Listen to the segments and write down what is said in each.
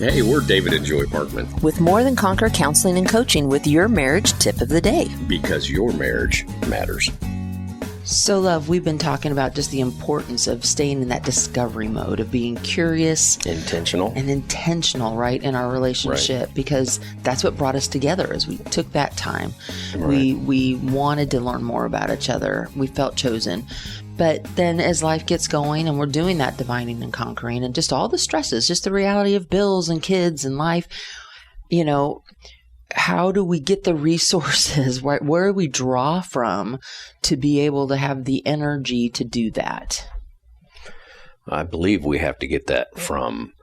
Hey, we're David and Joy Parkman. With More Than Conquer Counseling and Coaching with your marriage tip of the day. Because your marriage matters. So, love, we've been talking about just the importance of staying in that discovery mode, of being curious. Intentional, right, in our relationship, right. Because that's what brought us together as we took that time. Right. We wanted to learn more about each other. We felt chosen. But then as life gets going and we're doing that dividing and conquering and just all the stresses, just the reality of bills and kids and life, you know, how do we get the resources? Where do we draw from to be able to have the energy to do that? I believe we have to get that from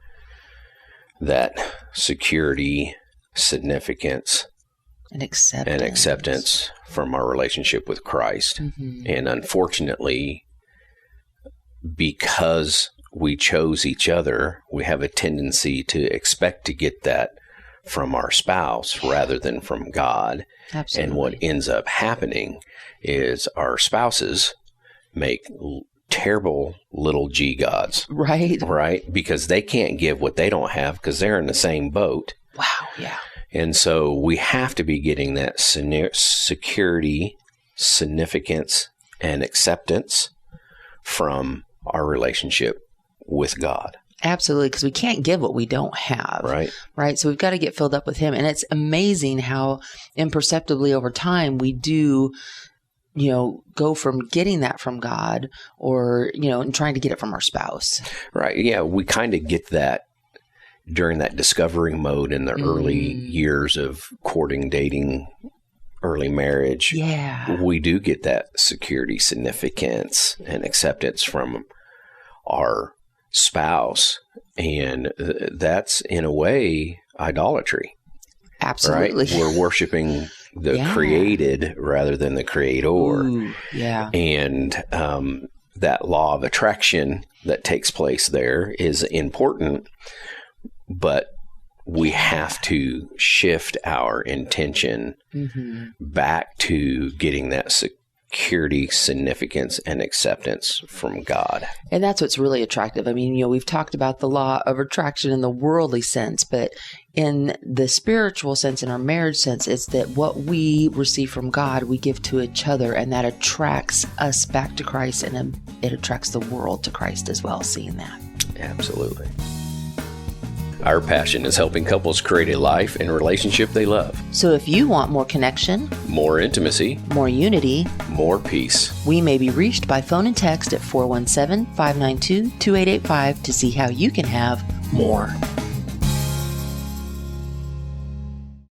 that security, significance, and acceptance from our relationship with Christ. Mm-hmm. And unfortunately, because we chose each other, we have a tendency to expect to get that from our spouse rather than from God. Absolutely. And what ends up happening is our spouses make terrible little G gods. Right. Right? Because they can't give what they don't have because they're in the same boat. Wow. Yeah. And so we have to be getting that security, significance, and acceptance from our relationship with God. Absolutely, because we can't give what we don't have. Right. Right. So we've got to get filled up with Him. And it's amazing how imperceptibly over time we do, you know, go from getting that from God or, you know, and trying to get it from our spouse. Right. Yeah. We kind of get that during that discovering mode in the early years of courting, dating, early marriage. Yeah. We do get that security, significance, and acceptance from our spouse, and that's in a way idolatry. Absolutely. Right? We're worshiping the created rather than the creator. Ooh, yeah. And that law of attraction that takes place there is important, but we have to shift our intention back to getting that security, significance, and acceptance from God. And that's what's really attractive. I mean, you know, we've talked about the law of attraction in the worldly sense, but in the spiritual sense, in our marriage sense, it's that what we receive from God, we give to each other, and that attracts us back to Christ, and it attracts the world to Christ as well, seeing that. Absolutely. Our passion is helping couples create a life and relationship they love. So if you want more connection, more intimacy, more unity, more peace, we may be reached by phone and text at 417-592-2885 to see how you can have more.